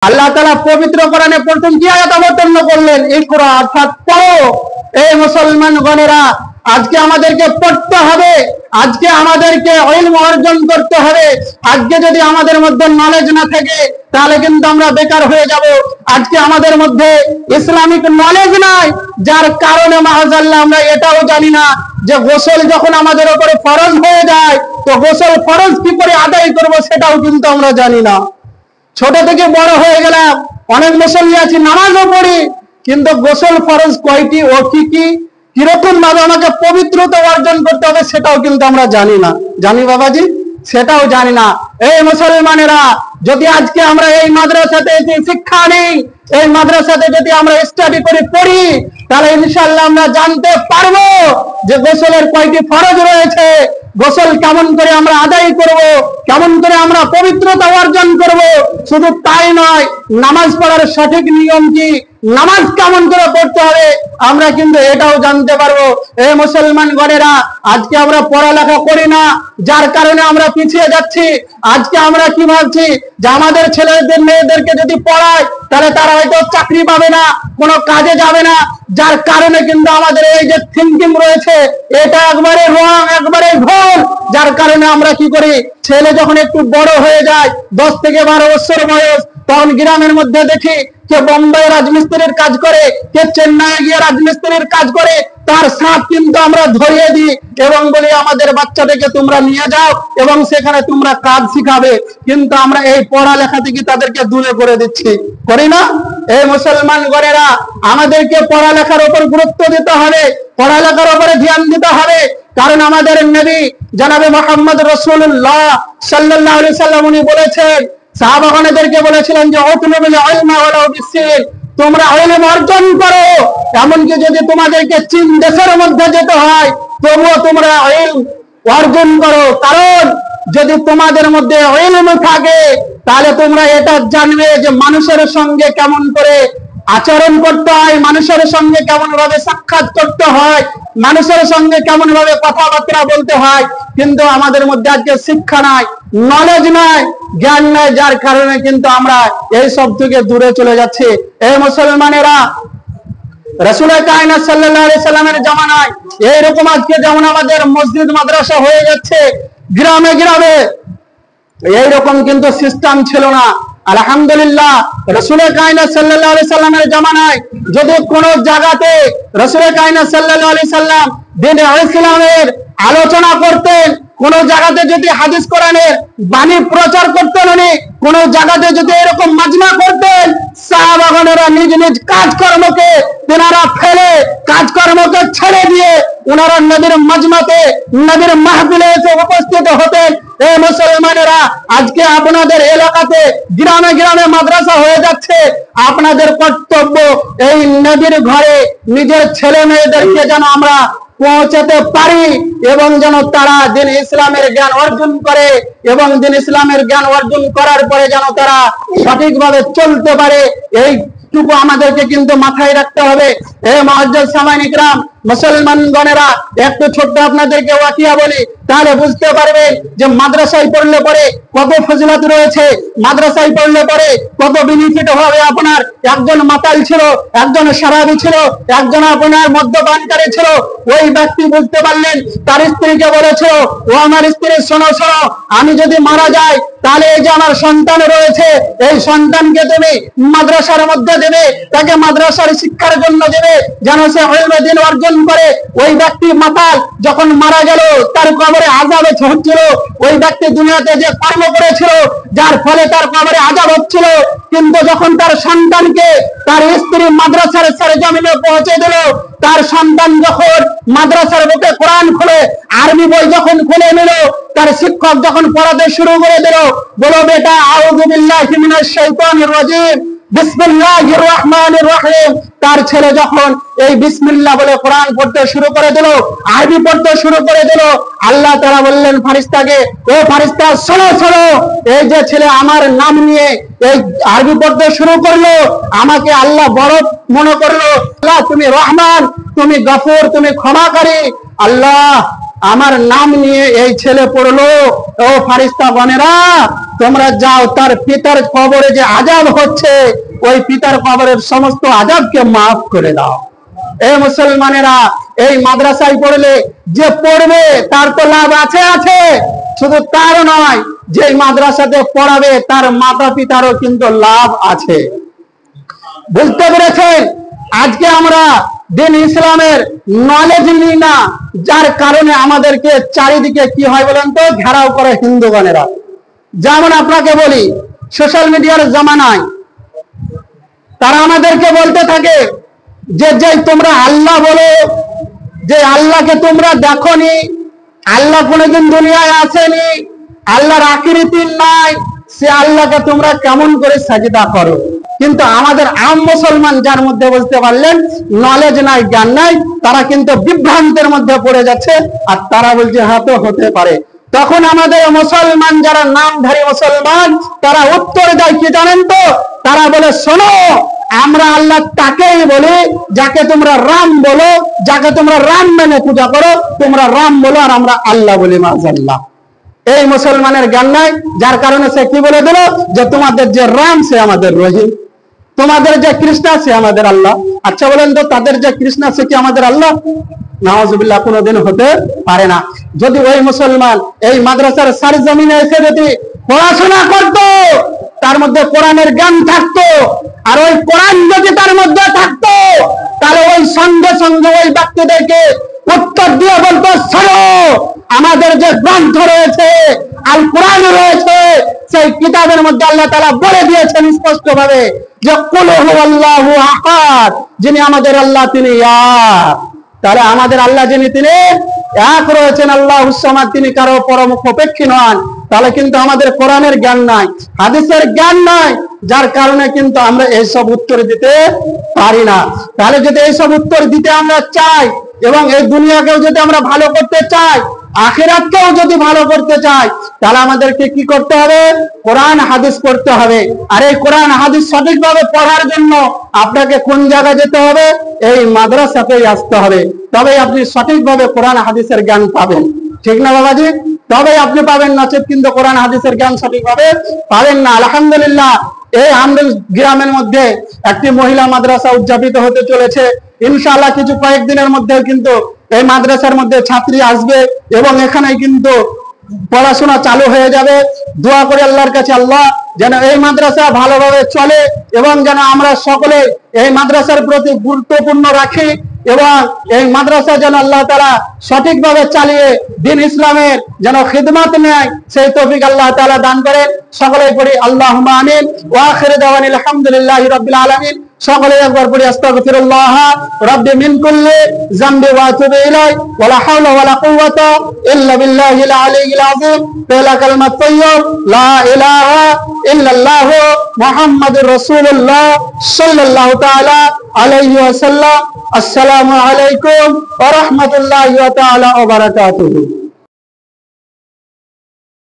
আল্লাহ তাআলা পবিত্র কোরআনে প্রথম কি আয়াত অবতীর্ণ করলেন? ইকরা অর্থাৎ পড়ো। এই মুসলমান গণেরা, আজকে আমাদেরকে পড়তে হবে, আজকে আমাদেরকে ইলম অর্জন করতে হবে। আজকে যদি আমাদের মধ্যে নলেজ না থাকে তাহলে কিন্তু আমরা বেকার হয়ে যাব। আজকে আমাদের মধ্যে ইসলামিক নলেজ নাই, যার কারণে মাআযাল্লাহ আমরা এটাও জানি না যে গোসল যখন আমাদের উপরে ফরজ হয়ে যায় তো গোসল ফরজ কি করে আদায় করব সেটাও কিন্তু আমরা জানি না। ছোট থেকে বড় হয়ে গেলাম, অনেক মুসল্লি আছি, নামাজও পড়ি, কিন্তু গোসল ফরজ কয়টি ও কি কি, কিরকম ভাবে আমাকে পবিত্রতা অর্জন করতে হবে সেটাও কিন্তু আমরা জানি না। জানি বাবাজি? সেটাও জানি না। এই মুসলমানেরা, যদি আজকে আমরা এই মাদ্রাসাতে শিক্ষা নেই, এই মাদ্রাসাতে যদি আমরা স্টাডি করে পড়ি, তাহলে ইনশাআল্লাহ আমরা জানতে পারবো যে গোসলের কয়টি ফরজ রয়েছে, গোসল কেমন করে আমরা আদায় করব, কেমন করে আমরা পবিত্রতা অর্জন করব। শুধু তাই নয়, নামাজ পড়ার সঠিক নিয়ম কি, নামাজ কেমন করে পড়তে হবে, আমরা কিন্তু এটাও জানতে পারবো। এই মুসলমান গণেরা, আজকে আমরা পড়ালেখা করি না, যার কারণে আমরা পিছিয়ে যাচ্ছি। আজকে আমরা কি ভাবছি যে আমাদের ছেলেদের মেয়েদেরকে যদি পড়ায় তাহলে তারা হয়তো চাকরি পাবে না, কোনো কাজে যাবে না, যার কারণে কিন্তু আমাদের এই যে থিঙ্কিং রয়েছে এটা একবারে রং, একবারে ভুল। যার কারণে আমরা কি করি, ছেলে যখন একটু বড় হয়ে যায় 10 থেকে 12 বছর বয়স, তখন গ্রামের মধ্যে দেখি কে বোম্বাই রাজমিস্ত্রির কাজ করে, কে চেন্নাই গিয়ে রাজমিস্ত্রির কাজ করে, তার সাথ কিন্তু আমরা ধরিয়ে দিই এবং বলি আমাদের বাচ্চাটাকে তোমরা নিয়ে যাও এবং সেখানে তোমরা কাজ শিখাবে। কিন্তু আমরা এই পড়ালেখা থেকে তাদেরকে দূরে করে দিচ্ছি, করি না? এই মুসলমান গণেরা, আমাদেরকে পড়ালেখার উপর গুরুত্ব দিতে হবে, পড়ালেখার উপরে ধ্যান দিতে হবে। কারণ আমাদের নবী জনাবে মুহাম্মদ রাসূলুল্লাহ সাল্লাল্লাহু আলাইহি সাল্লাম উনি বলেছেন, সাহাবাগণদেরকে বলেছিলেন যে উতলুবুল ইলমা ওয়ালাউ বিসসিন, তোমরা ইলম অর্জন করো, এমনকি যদি তোমাদেরকে চীন দেশের মধ্যে যেতে হয় তবুও তোমরা ইলম অর্জন করো। কারণ যদি তোমাদের মধ্যে ইলম থাকে তাহলে তোমরা এটা জানবে যে মানুষের সঙ্গে কেমন করে আচরণ করতে হয়, মানুষের সঙ্গে কেমন ভাবে সাক্ষাৎ করতে হয়, মানুষের সঙ্গে কেমন ভাবে কথাবার্তা বলতে হয়। কিন্তু আমাদের মধ্যে আজকে শিক্ষা নাই, নলেজ নাই, জ্ঞান নাই, যার কারণে কিন্তু আমরা এই সব থেকে দূরে চলে যাচ্ছি। এই মুসলমানেরা, রাসূল কায়নাত সাল্লাল্লাহু আলাইহি সাল্লামের জামানায় এইরকম আজকে যেমন আমাদের মসজিদ মাদ্রাসা হয়ে যাচ্ছে গ্রামে গ্রামে, এইরকম কিন্তু সিস্টেম ছিল না। আলহামদুলিল্লাহ, রাসূল কায়নাত সাল্লাল্লাহু আলাইহি সাল্লামের জামানায় যদি কোন জায়গাতে রাসূল কায়নাত সাল্লাল্লাহু আলাইহি সাল্লাম দ্বীন ইসলামের আলোচনা করতেন, কোন জায়গাতে যদি হাদিস কোরআনের বাণী প্রচার করতেন, উনি কোন জায়গাতে যদি এরকম মাজমা করতেন, সাহাবাগণেরা নিজ নিজ কাজকর্মকে তেনারা ফেলে, কাজকর্মকে ছেড়ে দিয়ে ওনারা নবীর মাজমাতে, নবীর মাহফিলে এসে উপস্থিত হতেন। এই মুসলমানেরা, আজকে আপনাদের এলাকাতে গ্রামে গ্রামে মাদ্রাসা হয়ে যাচ্ছে, আপনাদের কর্তব্য এই নবীর ঘরে নিজের ছেলে মেয়েদেরকে যেন আমরা পৌঁছাতে পারি এবং যেন তারা দ্বীন ইসলামের জ্ঞান অর্জন করে এবং দ্বীন ইসলামের জ্ঞান অর্জন করার পরে যেন তারা সঠিকভাবে চলতে পারে, এইটুকু আমাদেরকে কিন্তু মাথায় রাখতে হবে। এ মুআজ্জাজ সামাইন ইকরাম, মুসলমান গণেরা, একটু ছোট্ট আপনাদেরকে ওয়াকিয়া বলি, তাহলে বুঝতে পারবেন যে মাদ্রাসায় পড়লে পরে কত ফজিলত রয়েছে, মাদ্রাসায় পড়লে পরে কত বেনিফিট হবে। আপনার একজন মাতাল ছিল, একজন শরাবী ছিল, একজন আপনার মদ্যপানকারী ছিল, ওই ব্যক্তি বুঝতে পারলেন, তার স্ত্রীকে বলেছিল, ও আমার স্ত্রী শোনো শোনো, আমি যদি মারা যাই তাহলে এই যে আমার সন্তান রয়েছে, এই সন্তানকে তুমি মাদ্রাসার মধ্যে দেবে, তাকে মাদ্রাসার শিক্ষার জন্য দেবে, যেন সে ইলমে দ্বীন অর্জন করে। ওই ব্যক্তি মাতাল যখন মারা গেল, তার কবরে আযাব হচ্ছিল। ওই ব্যক্তি দুনিয়াতে যে কর্ম করেছিল যার ফলে তার কবরে আযাব হচ্ছিল, কিন্তু যখন তার সন্তানকে তার স্ত্রী মাদ্রাসার সরজমিনে পৌঁছে দিল, তার সন্তান যখন মাদ্রাসার বুকে কোরআন খুলে আরবি বই যখন খুলে নিল, তার শিক্ষক যখন পড়াতে শুরু করে দিল, বলো বেটা আউযু বিল্লাহি মিনাশ শাইতানির রাজিম, বিসমিল্লাহির রহমানির রহিম, তার ছেলে যখন এই বিসমিল্লাহ বলে কোরআন পড়তে শুরু করে দিল, আরবি পড়তে শুরু করে দিল, আল্লাহ তাআলা বললেন ফারিস্তাকে, ও ফারিস্তা শোনো শোনো, এই যে ছেলে আমার নাম নিয়ে এই আরবি পড়তে শুরু করলো, আমাকে আল্লাহ বড় মনে করলো, আল্লাহ তুমি রহমান, তুমি গফুর, তুমি ক্ষমাকারী। আল্লাহ আমার নাম নিয়ে এই ছেলে পড়লো, ও ফারিস্তা গণেরা তোমরা যাও, তার পিতার কবরে যে আযাব হচ্ছে ওই পিতার কবরের সমস্ত আযাবকে মাফ করে দাও। এই মুসলমানেরা, এই মাদ্রাসায় পড়লে যে পড়বে তার তো লাভ আছে আছে, শুধু তার নয়, যে মাদ্রাসাতে পড়াবে তার মাতা পিতারও কিন্তু লাভ আছে। বুঝতে পেরেছেন? আজকে আমরা দিন ইসলামের নলেজ নিই না, যার কারণে আমাদেরকে চারিদিকে কি হয় বলেন তো, ঘেরাও করে হিন্দুগণেরা। যেমন আপনাকে বলি, সোশ্যাল মিডিয়ার জামানায় তারা আমাদেরকে বলতে থাকে যে তোমরা আল্লাহ বলো, যে আল্লাহকে তোমরা দেখোনি, আল্লাহ কোনোদিন দুনিয়ায় আসেনি, আল্লাহর আকৃতি নাই, সে আল্লাহকে তোমরা কেমন করে সাজদা করো। কিন্তু আমাদের আম মুসলমান, যার মধ্যে বুঝতে পারলেন নলেজ নাই, জ্ঞান নাই, তারা কিন্তু বিভ্রান্তের মধ্যে পড়ে যাচ্ছে, আর তারা বলছে হ্যাঁ তো হতে পারে। তখন আমাদের মুসলমান যারা নামধারী মুসলমান তারা উত্তর দেয় কি জানেন তো, তারা বলে শোনো, আমরা আল্লাহ তাকেই বলি যাকে তোমরা রাম বলো, যাকে তোমরা রাম মেনে পূজা করো, তোমরা রাম বলো আর আমরা আল্লাহ বলি মাযাল্লাহ। এই মুসলমানের জ্ঞান নাই, যার কারণে সে কি বলে দিল যে তোমাদের যে রাম সে আমাদের রহিম, তোমাদের যে কৃষ্ণ সে আমাদের আল্লাহ। আচ্ছা বলেন তো, তাদের যে কৃষ্ণ সে কি আমাদের আল্লাহ? নাউজুবিল্লাহ, কোনোদিন হতে পারে না। যদি ওই মুসলমান এই মাদ্রাসার সরজমিনে এসে যদি পড়াশোনা করত, তার মধ্যে কোরআনের জ্ঞান থাকতো, আর ওই কোরআন যদি তার মধ্যে থাকতো, তাহলে ওই সঙ্গে সঙ্গে ওই ব্যক্তিদেরকে উত্তর দিয়ে বলতো, শোনো, আমাদের যে গ্রন্থ রয়েছে আল কোরআন রয়েছে, সেই কিতাবের মধ্যে আল্লাহ তাআলা বলে দিয়েছেন স্পষ্ট ভাবে যে কুল হুয়াল্লাহু আহাদ, যিনি আমাদের আল্লাহ তিনি এক। তাহলে আমাদের আল্লাহ যিনি তিনি এক রয়েছেন, আল্লাহুস সামাদ, তিনি কারো পরমুখ অপেক্ষী নন। তাহলে কিন্তু আমাদের কোরআনের জ্ঞান নাই, হাদিসের জ্ঞান নাই, যার কারণে কিন্তু আমরা এইসব উত্তর দিতে পারি না। তাহলে যদি এইসব উত্তর দিতে আমরা চাই, এবং এই দুনিয়াকেও যদি আমরা ভালো করতে চাই, আখিরাতকেও যদি ভালো করতে চাই, তাহলে আমাদেরকে কি করতে হবে? কোরআন হাদিস পড়তে হবে। আর এই কোরআন হাদিস সঠিকভাবে পড়ার জন্য আপনাকে কোন জায়গায় যেতে হবে? এই মাদ্রাসাতেই আসতে হবে, তবেই আপনি সঠিকভাবে কোরআন হাদিসের জ্ঞান পাবেন। ঠিক না বাবাজি? তবেই আপনি পাবেন, নচেত কিন্তু কোরআন হাদিসের জ্ঞান সঠিকভাবে পাবেন না। আলহামদুলিল্লাহ, এই আমরুল গ্রামের মধ্যে একটি মহিলা মাদ্রাসা উদযাপিত হতে চলেছে। ইনশাআল্লাহ কিছু কয়েকদিনের মধ্যে কিন্তু এই মাদ্রাসার মধ্যে ছাত্রী আসবে এবং এখানে কিন্তু পড়াশোনা চালু হয়ে যাবে। দোয়া করি আল্লাহর কাছে, আল্লাহ যেন এই মাদ্রাসা ভালোভাবে চলে এবং যেন আমরা সকলে এই মাদ্রাসার প্রতি গুরুত্বপূর্ণ রাখি, এবং এই মাদ্রাসা যেন আল্লাহ তাআলা সঠিকভাবে চালিয়ে দিন ইসলামের যেন খিদমত নেয়, সেই তৌফিক আল্লাহ তাআলা দান করেন। সকলেই পড়ি আল্লাহুম্মা আমিন। ওয়া আখিরু দাওয়ানা আলহামদুলিল্লাহি রাব্বিল আলামিন। সকলে একবার পড়ি আস্তাগফিরুল্লাহ রাব্বি মিন কুল্লি যামবি ওয়া আতুবু ইলাইহি ওয়া লা হাওলা ওয়া লা কুওয়াতা ইল্লা বিল্লাহিল আলিয়্যিল আযীম। পেলা কালিমাত তাইয়্যিব লা ইলাহা ইল্লাল্লাহ মুহাম্মাদুর রাসূলুল্লাহ সাল্লাল্লাহু তাআলা আলাইহি ওয়াসাল্লাম। আসসালামু আলাইকুম ওয়া রাহমাতুল্লাহি ওয়া তাআলা ওয়া বারাকাতুহু।